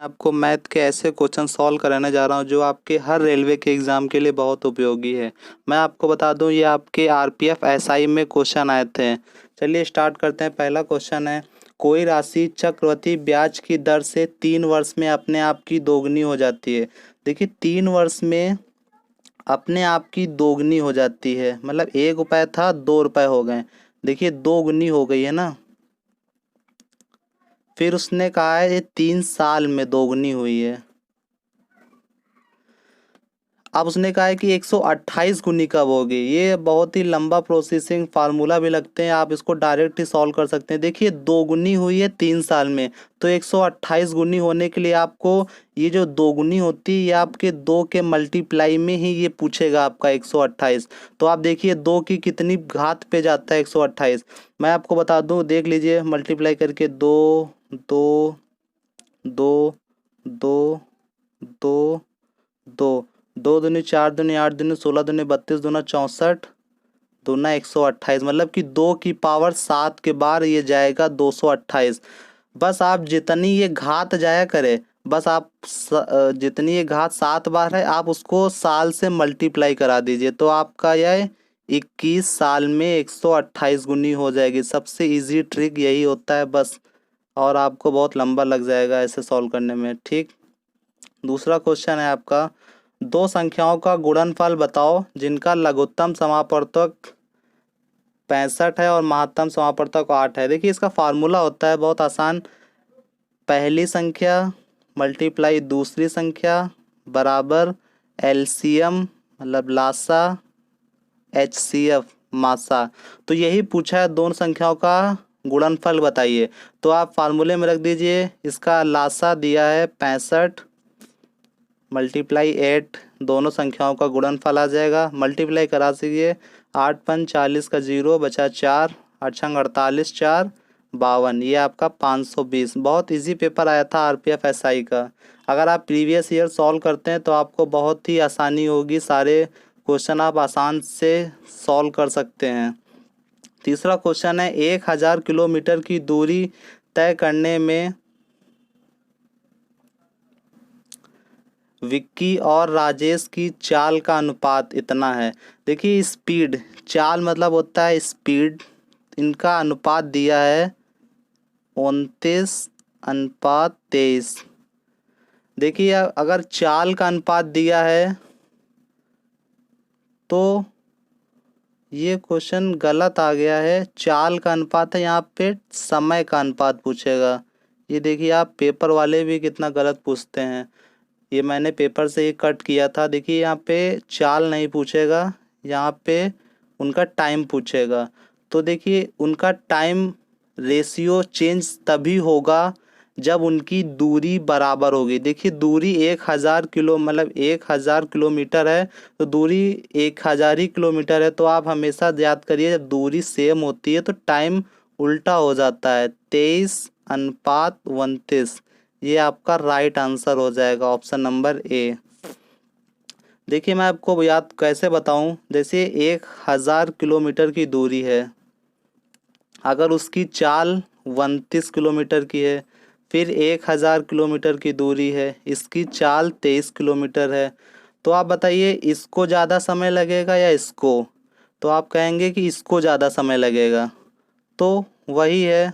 आपको मैथ के ऐसे क्वेश्चन सॉल्व कराने जा रहा हूँ जो आपके हर रेलवे के एग्ज़ाम के लिए बहुत उपयोगी है। मैं आपको बता दूँ ये आपके आरपीएफ एसआई में क्वेश्चन आए थे। चलिए स्टार्ट करते हैं। पहला क्वेश्चन है, कोई राशि चक्रवृद्धि ब्याज की दर से 3 वर्ष में अपने आप की दोगुनी हो जाती है। देखिए 3 वर्ष में अपने आप की दोगुनी हो जाती है, मतलब 1 रुपये था 2 रुपये हो गए। देखिए दोगुनी हो गई है ना। फिर उसने कहा है ये 3 साल में दोगुनी हुई है। अब उसने कहा है कि 128 गुनी कब होगी। ये बहुत ही लंबा प्रोसेसिंग फार्मूला भी लगते हैं, आप इसको डायरेक्ट ही सॉल्व कर सकते हैं। देखिए दोगुनी हुई है 3 साल में, तो 128 गुनी होने के लिए आपको ये जो दोगुनी होती है ये आपके 2 के मल्टीप्लाई में ही ये पूछेगा आपका 128। तो आप देखिए 2 की कितनी घात पे जाता है 128। मैं आपको बता दूं, देख लीजिए मल्टीप्लाई करके 2 2 2 2 2 2 2 दूनी 4 दूनी 8 दूनी 16 दूनी 32 दूना 64 दूना 128, मतलब कि 2 की पावर 7 के बार ये जाएगा 228। बस आप जितनी ये घात जाया करे, बस आप जितनी ये घात 7 बार है आप उसको साल से मल्टीप्लाई करा दीजिए, तो आपका यह 21 साल में 128 गुनी हो जाएगी। सबसे इजी ट्रिक यही होता है बस, और आपको बहुत लंबा लग जाएगा ऐसे सॉल्व करने में। ठीक, दूसरा क्वेश्चन है आपका, दो संख्याओं का गुणनफल बताओ जिनका लघुत्तम समापवर्तक 65 है और महत्तम समापवर्तक 8 है। देखिए इसका फार्मूला होता है बहुत आसान, पहली संख्या मल्टीप्लाई दूसरी संख्या बराबर एलसीएम मतलब लासा एचसीएफ मासा। तो यही पूछा है, दोनों संख्याओं का गुणनफल बताइए। तो आप फार्मूले में रख दीजिए, इसका लासा दिया है 65 मल्टीप्लाई 8, दोनों संख्याओं का गुणनफल आ जाएगा। मल्टीप्लाई करा दीजिए, 8 पंच 40 का 0 बचा 4, 8 छंग 48, 4 52, ये आपका 520। बहुत इजी पेपर आया था आरपीएफ एसआई का। अगर आप प्रीवियस ईयर सॉल्व करते हैं तो आपको बहुत ही आसानी होगी, सारे क्वेश्चन आप आसान से सॉल्व कर सकते हैं। तीसरा क्वेश्चन है, 1000 किलोमीटर की दूरी तय करने में विक्की और राजेश की चाल का अनुपात इतना है। देखिए स्पीड, चाल मतलब होता है स्पीड, इनका अनुपात दिया है 29:23। देखिए अगर चाल का अनुपात दिया है तो ये क्वेश्चन गलत आ गया है। चाल का अनुपात है, यहाँ पे समय का अनुपात पूछेगा। ये देखिए आप पेपर वाले भी कितना गलत पूछते हैं, ये मैंने पेपर से ही कट किया था। देखिए यहाँ पे चाल नहीं पूछेगा, यहाँ पे उनका टाइम पूछेगा। तो देखिए उनका टाइम रेशियो चेंज तभी होगा जब उनकी दूरी बराबर होगी। देखिए दूरी 1000 किलो मतलब 1000 किलोमीटर है, तो दूरी 1000 ही किलोमीटर है। तो आप हमेशा याद करिए जब दूरी सेम होती है तो टाइम उल्टा हो जाता है, 23:29। ये आपका राइट आंसर हो जाएगा, ऑप्शन नंबर ए। देखिए मैं आपको याद कैसे बताऊं, जैसे 1000 किलोमीटर की दूरी है, अगर उसकी चाल 29 किलोमीटर की है, फिर 1000 किलोमीटर की दूरी है, इसकी चाल 23 किलोमीटर है, तो आप बताइए इसको ज़्यादा समय लगेगा या इसको। तो आप कहेंगे कि इसको ज़्यादा समय लगेगा, तो वही है,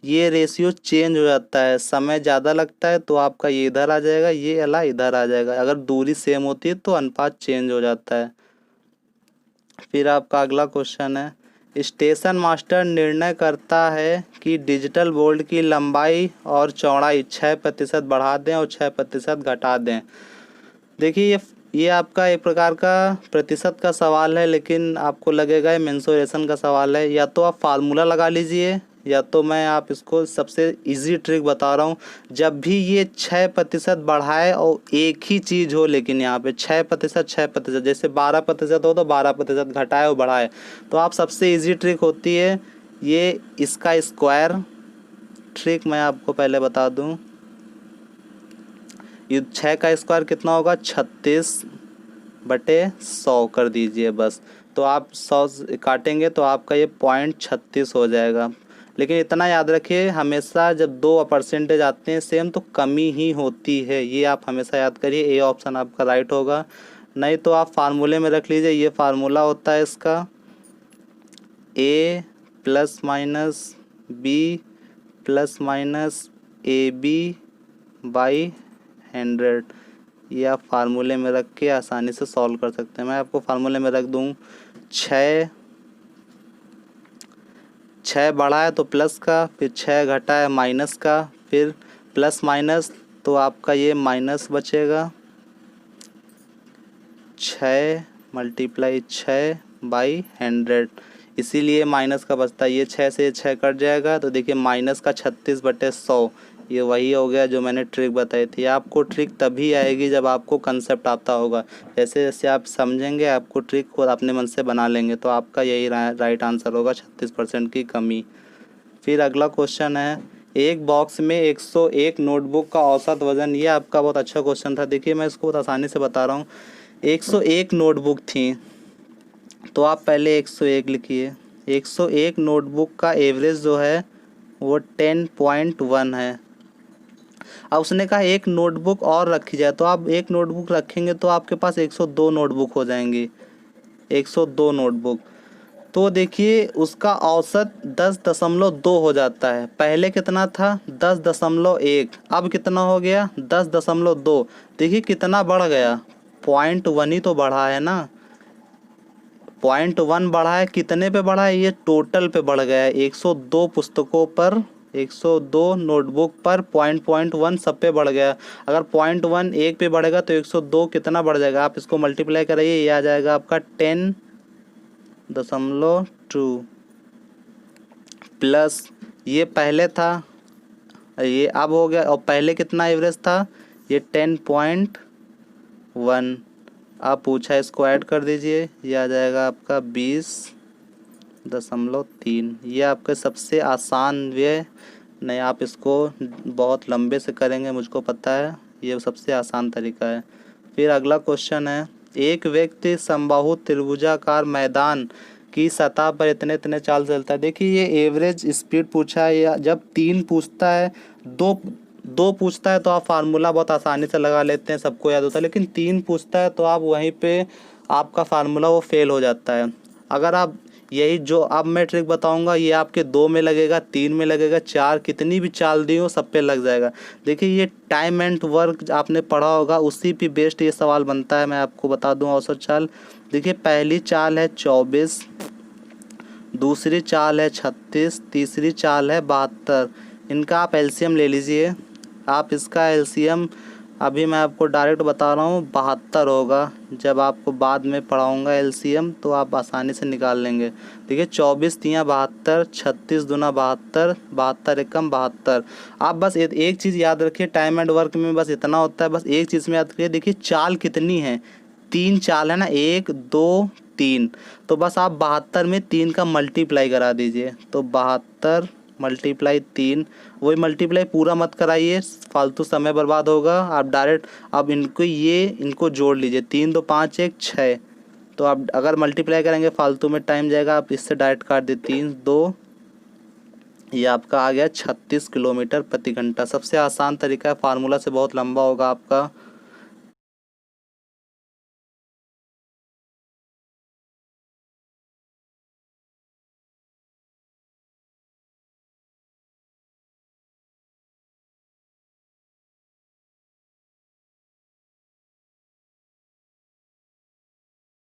ये रेशियो चेंज हो जाता है, समय ज़्यादा लगता है तो आपका ये इधर आ जाएगा, ये अला इधर आ जाएगा। अगर दूरी सेम होती है तो अनुपात चेंज हो जाता है। फिर आपका अगला क्वेश्चन है, स्टेशन मास्टर निर्णय करता है कि डिजिटल बोर्ड की लंबाई और चौड़ाई 6% बढ़ा दें और 6% घटा दें। देखिए ये आपका एक प्रकार का प्रतिशत का सवाल है, लेकिन आपको लगेगा ये मेंसुरेशन का सवाल है। या तो आप फार्मूला लगा लीजिए, या तो मैं आप इसको सबसे इजी ट्रिक बता रहा हूँ, जब भी ये 6% बढ़ाए और एक ही चीज़ हो, लेकिन यहाँ पे 6%, जैसे 12% हो तो 12% घटाए और बढ़ाए, तो आप सबसे इजी ट्रिक होती है ये इसका स्क्वायर ट्रिक। मैं आपको पहले बता दूँ, ये 6 का स्क्वायर कितना होगा, 36/100 कर दीजिए बस। तो आप 100 काटेंगे तो आपका ये 0.36 हो जाएगा। लेकिन इतना याद रखिए हमेशा जब दो परसेंटेज आते हैं सेम तो कमी ही होती है, ये आप हमेशा याद करिए। ए ऑप्शन आपका राइट होगा। नहीं तो आप फार्मूले में रख लीजिए, ये फार्मूला होता है इसका A plus minus B plus minus A B by 100। ये आप फार्मूले में रख के आसानी से सॉल्व कर सकते हैं। मैं आपको फार्मूले में रख दूँ, 6 बढ़ा है तो प्लस का, फिर 6 घटा है माइनस का, फिर प्लस माइनस तो आपका ये माइनस बचेगा। 6 मल्टीप्लाई 6 बाई 100, इसीलिए माइनस का बचता है। ये 6 से 6 कट जाएगा तो देखिए माइनस का 36/100, ये वही हो गया जो मैंने ट्रिक बताई थी। आपको ट्रिक तभी आएगी जब आपको कंसेप्ट आता होगा। जैसे जैसे आप समझेंगे आपको ट्रिक खुद अपने मन से बना लेंगे, तो आपका यही राइट आंसर होगा, 36% की कमी। फिर अगला क्वेश्चन है, एक बॉक्स में 101 नोटबुक का औसत वजन। ये आपका बहुत अच्छा क्वेश्चन था। देखिए मैं इसको बहुत आसानी से बता रहा हूँ। 101 नोटबुक थी तो आप पहले 101 लिखिए। 101 नोटबुक का एवरेज जो है वो 10.1 है। अब उसने कहा एक नोटबुक और रखी जाए, तो आप एक नोटबुक रखेंगे तो आपके पास 102 नोटबुक हो जाएंगी। 102 नोटबुक तो देखिए उसका औसत 10.2 हो जाता है। पहले कितना था 10.1, अब कितना हो गया 10.2। देखिए कितना बढ़ गया, 0.1 ही तो बढ़ा है ना। 0.1 बढ़ा है, कितने पे बढ़ा है, ये टोटल पे बढ़ गया है। 102 पुस्तकों पर, 102 नोटबुक पर 0.1 सब पे बढ़ गया। अगर 0.1 एक पे बढ़ेगा तो 102 कितना बढ़ जाएगा, आप इसको मल्टीप्लाई कराइए, ये आ जाएगा आपका 10.2 प्लस ये पहले था, ये अब हो गया। और पहले कितना एवरेज था, ये 10.1। आप पूछा इसको ऐड कर दीजिए, ये आ जाएगा आपका 20.3। ये आपका सबसे आसान वे नहीं, आप इसको बहुत लंबे से करेंगे मुझको पता है, ये सबसे आसान तरीका है। फिर अगला क्वेश्चन है, एक व्यक्ति समबाहु त्रिभुजाकार मैदान की सतह पर इतने इतने चाल चलता है। देखिए ये एवरेज स्पीड पूछा है, या जब 3 पूछता है, दो पूछता है तो आप फार्मूला बहुत आसानी से लगा लेते हैं, सबको याद होता है। लेकिन 3 पूछता है तो आप वहीं पे आपका फार्मूला वो फेल हो जाता है। अगर आप यही जो अब मैं ट्रिक बताऊंगा ये आपके 2 में लगेगा, 3 में लगेगा, 4, कितनी भी चाल दी हो सब पे लग जाएगा। देखिए ये टाइम एंड वर्क आपने पढ़ा होगा, उसी पे बेस्ड ये सवाल बनता है। मैं आपको बता दूं औसत चाल। देखिए पहली चाल है 24, दूसरी चाल है 36, तीसरी चाल है 72। इनका आप एलसीएम ले लीजिए। आप इसका एलसीएम अभी मैं आपको डायरेक्ट बता रहा हूँ 72 होगा। जब आपको बाद में पढ़ाऊँगा एलसीएम तो आप आसानी से निकाल लेंगे। देखिए 24 तियाँ 72, 36 दूना 72, 72 एकम 72। आप बस एक चीज़ याद रखिए, टाइम एंड वर्क में बस इतना होता है, बस एक चीज़ में याद रखिए। देखिए चाल कितनी है, 3 चाल है ना, 1 2 3। तो बस आप 72 में 3 का मल्टीप्लाई करा दीजिए, तो 72 मल्टीप्लाई 3। वही मल्टीप्लाई पूरा मत कराइए, फालतू समय बर्बाद होगा। आप डायरेक्ट अब इनको जोड़ लीजिए, 3 2 5 1 6। तो आप अगर मल्टीप्लाई करेंगे फालतू में टाइम जाएगा, आप इससे डायरेक्ट काट दे 3 2, ये आपका आ गया 36 किलोमीटर प्रति घंटा। सबसे आसान तरीका है, फार्मूला से बहुत लंबा होगा आपका।